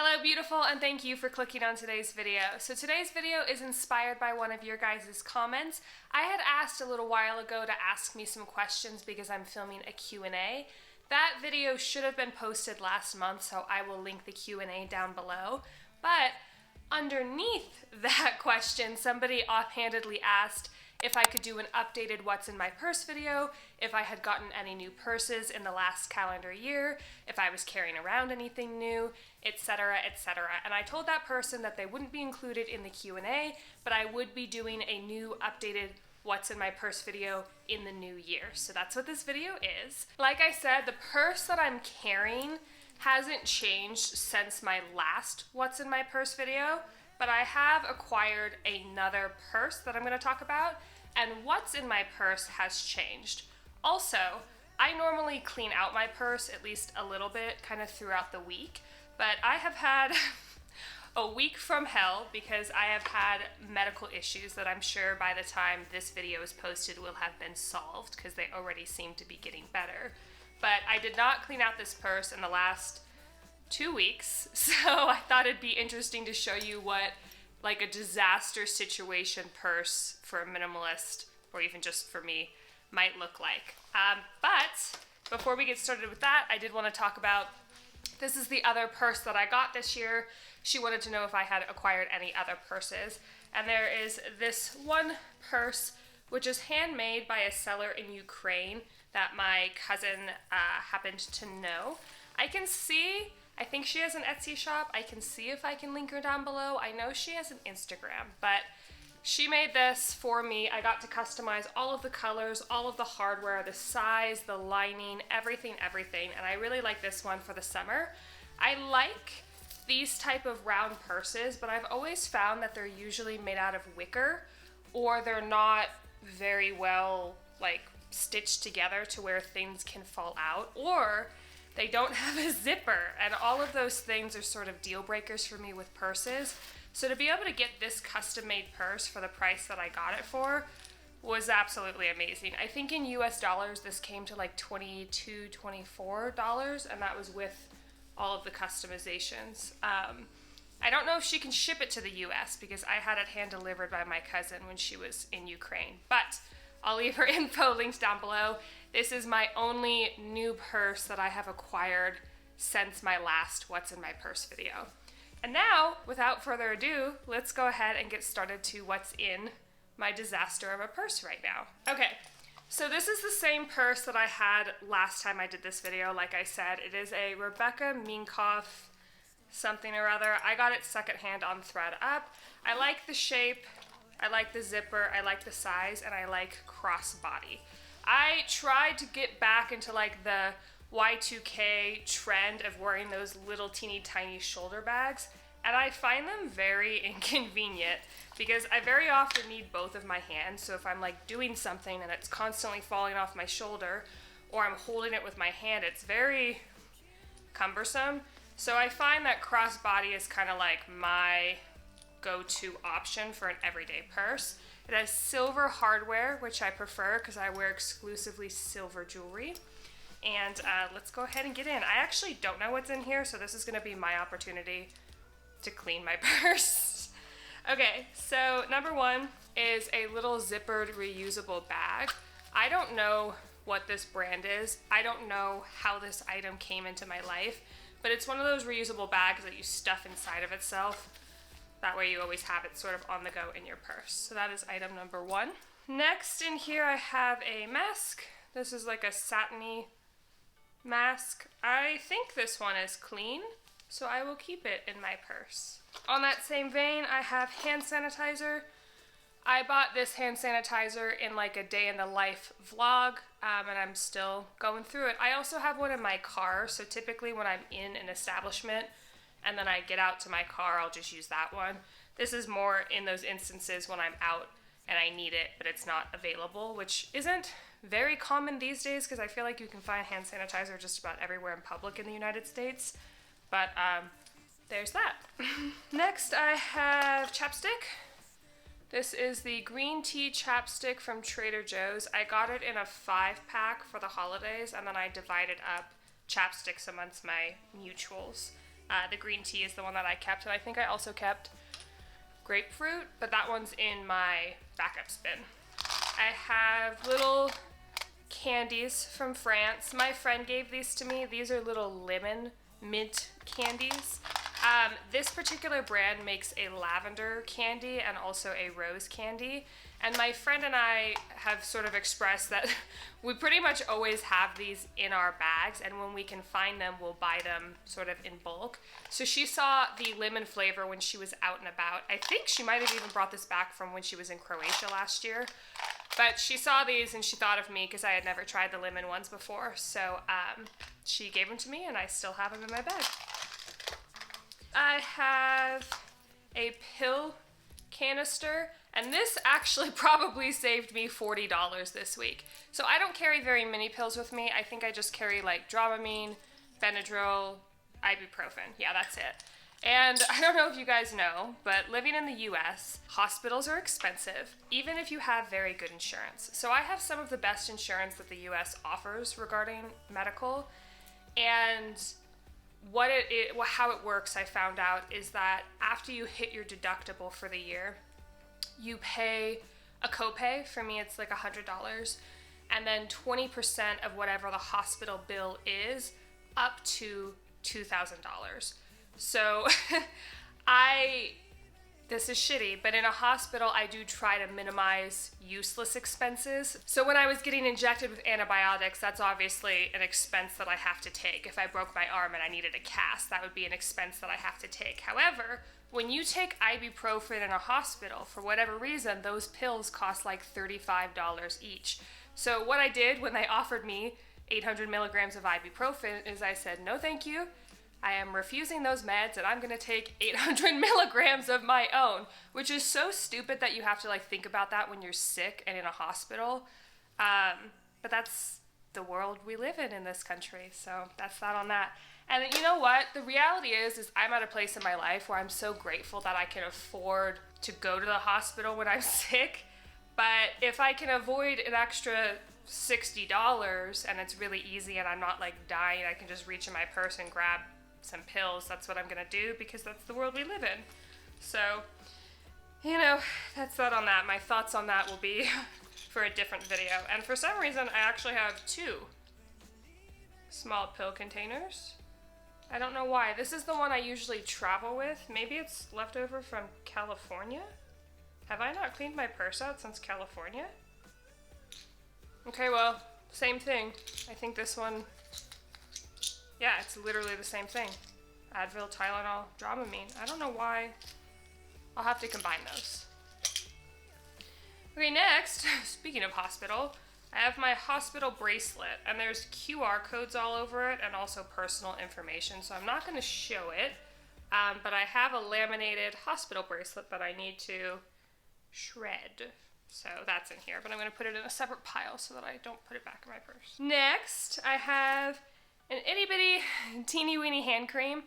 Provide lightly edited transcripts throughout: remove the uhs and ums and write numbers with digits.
Hello beautiful, and thank you for clicking on today's video. So today's video is inspired by one of your guys' comments. I had asked a little while ago to ask me some questions because I'm filming a Q&A. That video should have been posted last month, so I will link the Q&A down below. But underneath that question, somebody offhandedly asked if I could do an updated what's in my purse video, if I had gotten any new purses in the last calendar year, if I was carrying around anything new, etc., etc. And I told that person that they wouldn't be included in the Q&A, but I would be doing a new updated what's in my purse video in the new year. So that's what this video is. Like I said, the purse that I'm carrying hasn't changed since my last what's in my purse video, but I have acquired another purse that I'm going to talk about, and what's in my purse has changed. Also, I normally clean out my purse at least a little bit kind of throughout the week, but I have had a week from hell because I have had medical issues that I'm sure by the time this video is posted will have been solved because they already seem to be getting better. But I did not clean out this purse in the last 2 weeks, so I thought it'd be interesting to show you what like a disaster situation purse for a minimalist, or even just for me, might look like. But before we get started with that, I did want to talk about, this is the other purse that I got this year. She wanted to know if I had acquired any other purses. And there is this one purse, which is handmade by a seller in Ukraine that my cousin happened to know. I think she has an Etsy shop. I can see if I can link her down below. I know she has an Instagram, but she made this for me. I got to customize all of the colors, all of the hardware, the size, the lining, everything, and I really like this one for the summer. I like these type of round purses, but I've always found that they're usually made out of wicker, or they're not very well like stitched together to where things can fall out, or they don't have a zipper, and all of those things are sort of deal breakers for me with purses. So to be able to get this custom-made purse for the price that I got it for was absolutely amazing. I think in US dollars this came to like $22, $24, and that was with all of the customizations. I don't know if she can ship it to the US because I had it hand delivered by my cousin when she was in Ukraine, but I'll leave her info links down below. This is my only new purse that I have acquired since my last what's in my purse video. And now, without further ado, let's go ahead and get started to what's in my disaster of a purse right now. Okay, so this is the same purse that I had last time I did this video. Like I said, it is a Rebecca Minkoff something or other. I got it secondhand on ThredUp. I like the shape, I like the zipper, I like the size, and I like crossbody. I tried to get back into like the Y2K trend of wearing those little teeny tiny shoulder bags, and I find them very inconvenient because I very often need both of my hands. So if I'm like doing something and it's constantly falling off my shoulder, or I'm holding it with my hand, it's very cumbersome. So I find that crossbody is kind of like my go-to option for an everyday purse. It has silver hardware, which I prefer because I wear exclusively silver jewelry. And let's go ahead and get in. I actually don't know what's in here, so this is going to be my opportunity to clean my purse. Okay, so number one is a little zippered reusable bag. I don't know what this brand is. I don't know how this item came into my life, but it's one of those reusable bags that you stuff inside of itself. That way you always have it sort of on the go in your purse. So that is item number one. Next in here I have a mask. This is like a satiny mask. I think this one is clean, so I will keep it in my purse. On that same vein, I have hand sanitizer. I bought this hand sanitizer in like a day in the life vlog, and I'm still going through it. I also have one in my car, so typically when I'm in an establishment and then I get out to my car, I'll just use that one. This is more in those instances when I'm out and I need it, but it's not available, which isn't very common these days because I feel like you can find hand sanitizer just about everywhere in public in the United States. But there's that. Next, I have chapstick. This is the green tea chapstick from Trader Joe's. I got it in a 5-pack for the holidays, and then I divided up chapsticks amongst my mutuals. The green tea is the one that I kept, and I think I also kept grapefruit, but that one's in my backup bin. I have little candies from France. My friend gave these to me. These are little lemon mint candies. This particular brand makes a lavender candy and also a rose candy. And my friend and I have sort of expressed that we pretty much always have these in our bags, and when we can find them, we'll buy them sort of in bulk. So she saw the lemon flavor when she was out and about. I think she might have even brought this back from when she was in Croatia last year. But she saw these and she thought of me because I had never tried the lemon ones before. So she gave them to me, and I still have them in my bag. I have a pill canister, and this actually probably saved me $40 this week. So I don't carry very many pills with me. I think I just carry like Dramamine, Benadryl, ibuprofen. Yeah, that's it. And I don't know if you guys know, but living in the US, hospitals are expensive, even if you have very good insurance. So I have some of the best insurance that the US offers regarding medical, and how it works, I found out, is that after you hit your deductible for the year, you pay a copay. For me, it's like $100, and then 20% of whatever the hospital bill is, up to $2,000. So this is shitty, but in a hospital, I do try to minimize useless expenses. So when I was getting injected with antibiotics, that's obviously an expense that I have to take. If I broke my arm and I needed a cast, that would be an expense that I have to take. However, when you take ibuprofen in a hospital, for whatever reason, those pills cost like $35 each. So what I did when they offered me 800 milligrams of ibuprofen is I said, no thank you. I am refusing those meds, and I'm going to take 800 milligrams of my own, which is so stupid that you have to like think about that when you're sick and in a hospital. But that's the world we live in this country. So that's that on that. And you know what? The reality is I'm at a place in my life where I'm so grateful that I can afford to go to the hospital when I'm sick. But if I can avoid an extra $60 and it's really easy and I'm not like dying, I can just reach in my purse and grab some pills, that's what I'm gonna do, because that's the world we live in. So, you know, that's that on that. My thoughts on that will be for a different video. And for some reason, I actually have 2 small pill containers. I don't know why. This is the one I usually travel with. Maybe it's leftover from California? Have I not cleaned my purse out since California? Okay, well, same thing. I think this one, yeah, it's literally the same thing. Advil, Tylenol, Dramamine. I don't know why. I'll have to combine those. Okay, next, speaking of hospital, I have my hospital bracelet, and there's QR codes all over it and also personal information, so I'm not going to show it, but I have a laminated hospital bracelet that I need to shred. So that's in here, but I'm going to put it in a separate pile so that I don't put it back in my purse. Next, I have an itty bitty teeny weeny hand cream.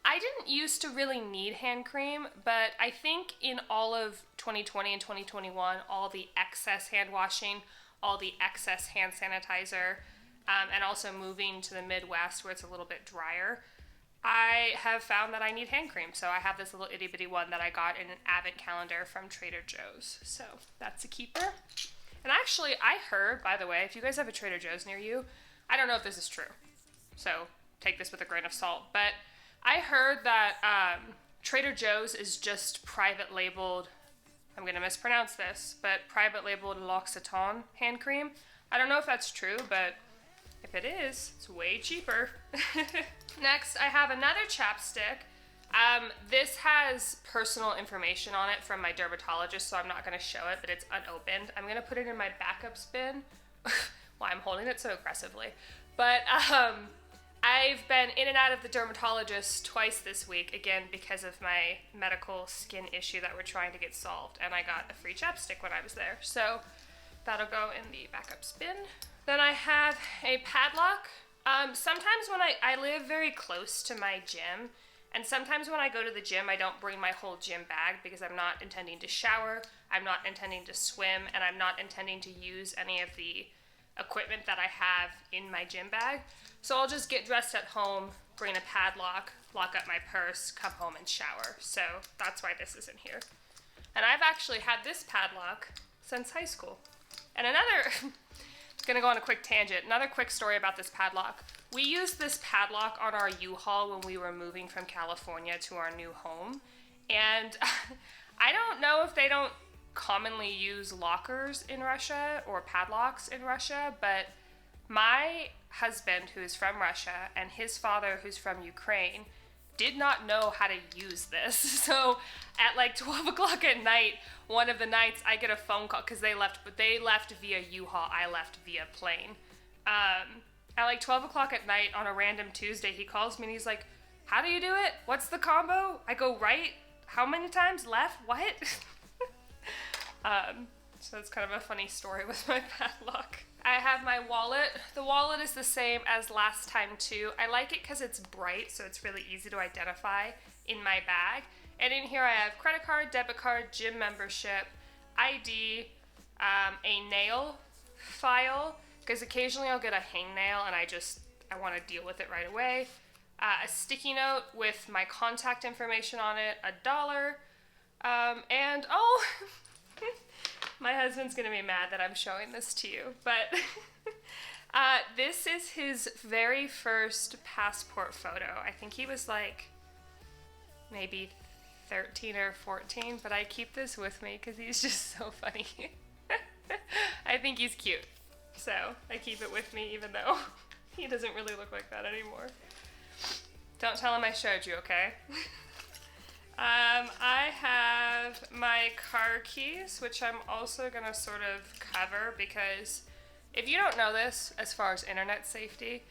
I didn't used to really need hand cream, but I think in all of 2020 and 2021, all the excess hand washing, all the excess hand sanitizer, and also moving to the Midwest where it's a little bit drier, I have found that I need hand cream. So I have this little itty bitty one that I got in an advent calendar from Trader Joe's. So that's a keeper. And actually, I heard, by the way, if you guys have a Trader Joe's near you, I don't know if this is true, so take this with a grain of salt, but I heard that Trader Joe's is just private labeled, I'm going to mispronounce this, but private labeled L'Occitane hand cream. I don't know if that's true, but if it is, it's way cheaper. Next, I have another chapstick. This has personal information on it from my dermatologist, so I'm not going to show it, but it's unopened. I'm going to put it in my backups bin. Why I'm holding it so aggressively. But I've been in and out of the dermatologist twice this week, again, because of my medical skin issue that we're trying to get solved, and I got a free chapstick when I was there. So that'll go in the backups bin. Then I have a padlock. Sometimes when I live very close to my gym, and sometimes when I go to the gym, I don't bring my whole gym bag because I'm not intending to shower, I'm not intending to swim, and I'm not intending to use any of the equipment that I have in my gym bag. So I'll just get dressed at home, bring a padlock, lock up my purse, come home and shower. So that's why this is in here. And I've actually had this padlock since high school. And another, gonna go on a quick tangent, another quick story about this padlock. We used this padlock on our U-Haul when we were moving from California to our new home. And I don't know if they don't commonly use lockers in Russia or padlocks in Russia, but my husband, who is from Russia, and his father, who's from Ukraine, did not know how to use this. So at like 12 o'clock at night, one of the nights, I get a phone call because they left via U-Haul, I left via plane. At like 12 o'clock at night on a random Tuesday, he calls me and he's like, how do you do it? What's the combo? I go right. How many times? Left? What? So it's kind of a funny story with my padlock. I have my wallet. The wallet is the same as last time too. I like it because it's bright, so it's really easy to identify in my bag. And in here I have credit card, debit card, gym membership, ID, a nail file, because occasionally I'll get a hangnail and I want to deal with it right away. A sticky note with my contact information on it, $1, and oh, my husband's gonna be mad that I'm showing this to you, but this is his very first passport photo. I think he was like maybe 13 or 14, but I keep this with me because he's just so funny. I think he's cute, so I keep it with me even though he doesn't really look like that anymore. Don't tell him I showed you, okay? I have my car keys, which I'm also gonna sort of cover because if you don't know this, as far as internet safety,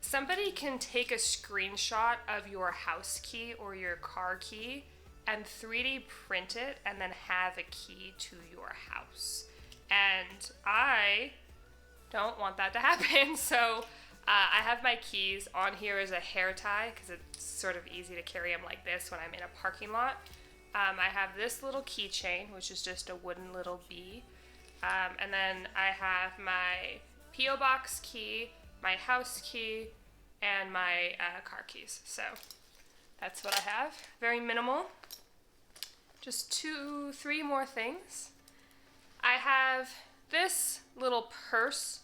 somebody can take a screenshot of your house key or your car key and 3D print it and then have a key to your house. And I don't want that to happen, so I have my keys on here as a hair tie because it's sort of easy to carry them like this when I'm in a parking lot. I have this little keychain, which is just a wooden little bee. And then I have my P.O. box key, my house key, and my car keys. So that's what I have. Very minimal. Just 3 more things. I have this little purse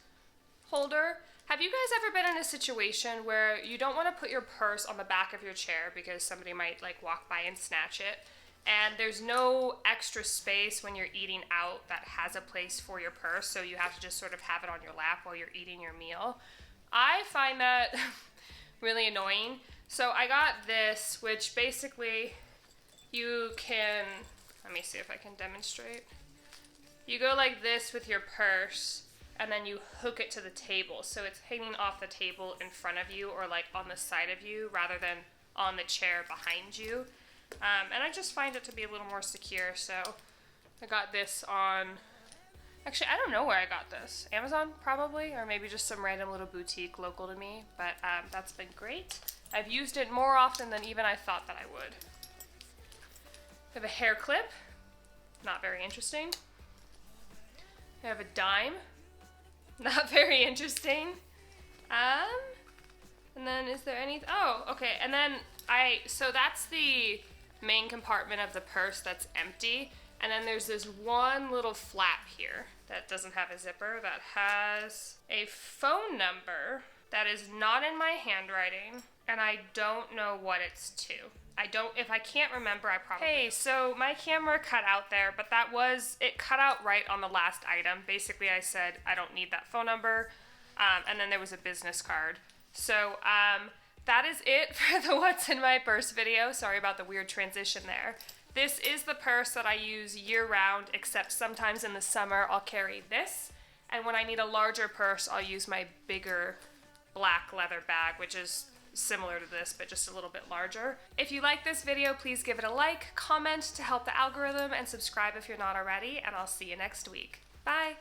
holder. Have you guys ever been in a situation where you don't want to put your purse on the back of your chair because somebody might like walk by and snatch it, and there's no extra space when you're eating out that has a place for your purse, so you have to just sort of have it on your lap while you're eating your meal? I find that really annoying. So I got this, which basically you can, let me see if I can demonstrate. You go like this with your purse, and then you hook it to the table. So it's hanging off the table in front of you or like on the side of you rather than on the chair behind you. And I just find it to be a little more secure. So I got this on, actually, I don't know where I got this. Amazon probably, or maybe just some random little boutique local to me. But that's been great. I've used it more often than even I thought that I would. I have a hair clip. Not very interesting. I have a dime. Not very interesting. And then is there any, oh, okay. And then so that's the main compartment of the purse that's empty. And then there's this one little flap here that doesn't have a zipper that has a phone number that is not in my handwriting. And I don't know what it's to. If I can't remember, I probably... Hey, so my camera cut out there, but it cut out right on the last item. Basically, I said, I don't need that phone number, and then there was a business card. So, that is it for the What's in My Purse video. Sorry about the weird transition there. This is the purse that I use year-round, except sometimes in the summer I'll carry this, and when I need a larger purse, I'll use my bigger black leather bag, which is similar to this, but just a little bit larger. If you like this video, please give it a like, comment to help the algorithm, and subscribe if you're not already, and I'll see you next week. Bye!